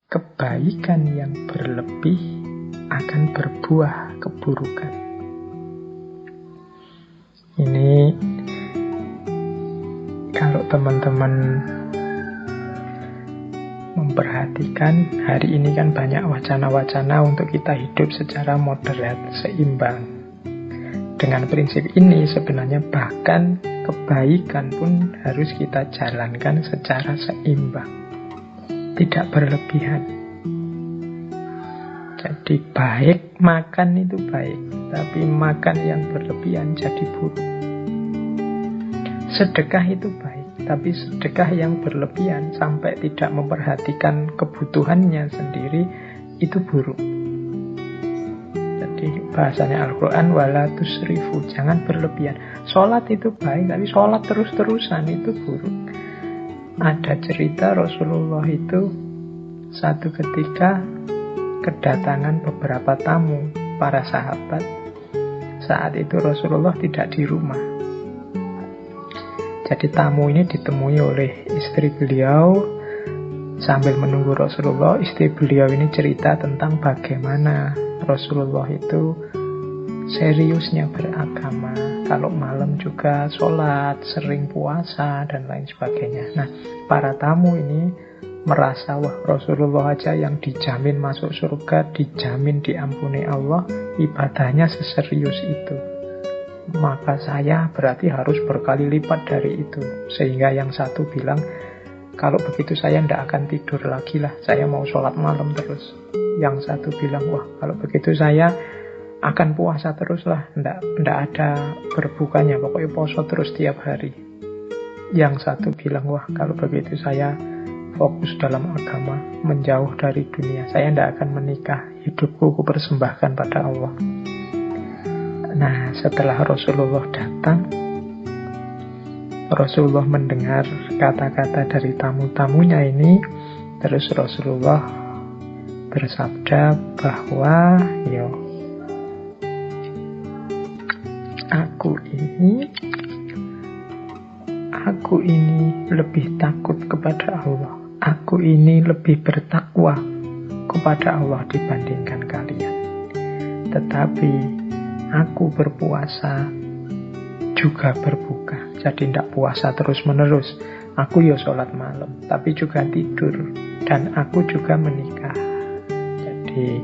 kebaikan yang berlebih akan berbuah keburukan. Ini kalau teman-teman memperhatikan, hari ini kan banyak wacana-wacana untuk kita hidup secara moderat, seimbang. Dengan prinsip ini sebenarnya bahkan kebaikan pun harus kita jalankan secara seimbang, tidak berlebihan. Jadi baik, makan itu baik, tapi makan yang berlebihan jadi buruk. Sedekah itu baik, tapi sedekah yang berlebihan sampai tidak memperhatikan kebutuhannya sendiri, itu buruk. Jadi bahasanya Al-Quran, wala tusrifu, jangan berlebihan. Sholat itu baik, tapi sholat terus-terusan itu buruk. Ada cerita Rasulullah itu satu ketika kedatangan beberapa tamu, para sahabat. Saat itu Rasulullah tidak di rumah. Jadi tamu ini ditemui oleh istri beliau. Sambil menunggu Rasulullah, istri beliau ini cerita tentang bagaimana Rasulullah itu seriusnya beragama. Kalau malam juga sholat, sering puasa, dan lain sebagainya. Nah, para tamu ini merasa, wah, Rasulullah aja yang dijamin masuk surga, dijamin diampuni Allah, ibadahnya seserius itu. Maka saya berarti harus berkali lipat dari itu. Sehingga yang satu bilang, kalau begitu saya tidak akan tidur lagi lah, saya mau sholat malam terus. Yang satu bilang, wah, kalau begitu saya akan puasa terus lah, tidak ada berbukanya, pokoknya poso terus tiap hari. Yang satu bilang, wah, kalau begitu saya fokus dalam agama, menjauh dari dunia, saya tidak akan menikah, hidupku kupersembahkan pada Allah. Nah, setelah Rasulullah datang, Rasulullah mendengar kata-kata dari tamu-tamunya ini, terus Rasulullah bersabda bahwa aku ini lebih takut kepada Allah, aku ini lebih bertakwa kepada Allah dibandingkan kalian. Tetapi aku berpuasa juga berbuka. Jadi tidak puasa terus-menerus. Aku sholat malam, tapi juga tidur. Dan aku juga menikah. Jadi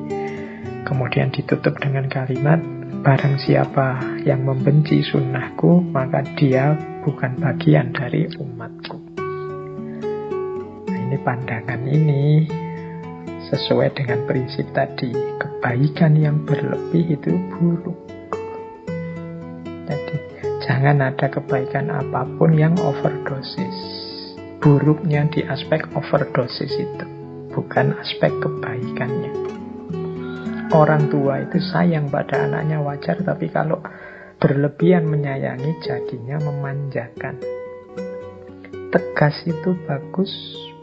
kemudian ditutup dengan kalimat, barang siapa yang membenci sunnahku, maka dia bukan bagian dari umatku. Nah, ini pandangan ini sesuai dengan prinsip tadi. Kebaikan yang berlebih itu buruk. Jadi jangan ada kebaikan apapun yang overdosis. Buruknya di aspek overdosis itu, bukan aspek kebaikannya. Orang tua itu sayang pada anaknya wajar, tapi kalau berlebihan menyayangi jadinya memanjakan. Tegas itu bagus,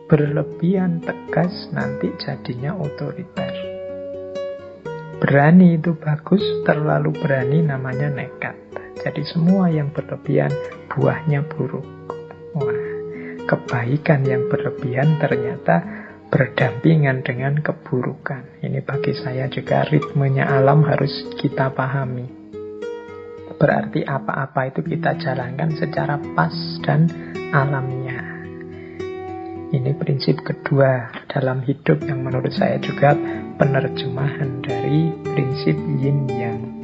berlebihan tegas nanti jadinya otoriter. Berani itu bagus, terlalu berani namanya nekat. Jadi semua yang berlebihan buahnya buruk. Wah, kebaikan yang berlebihan ternyata berdampingan dengan keburukan. Ini bagi saya juga ritmenya alam harus kita pahami. Berarti apa-apa itu kita jalankan secara pas dan alamiah. Ini prinsip kedua dalam hidup yang menurut saya juga penerjemahan dari prinsip yin yang.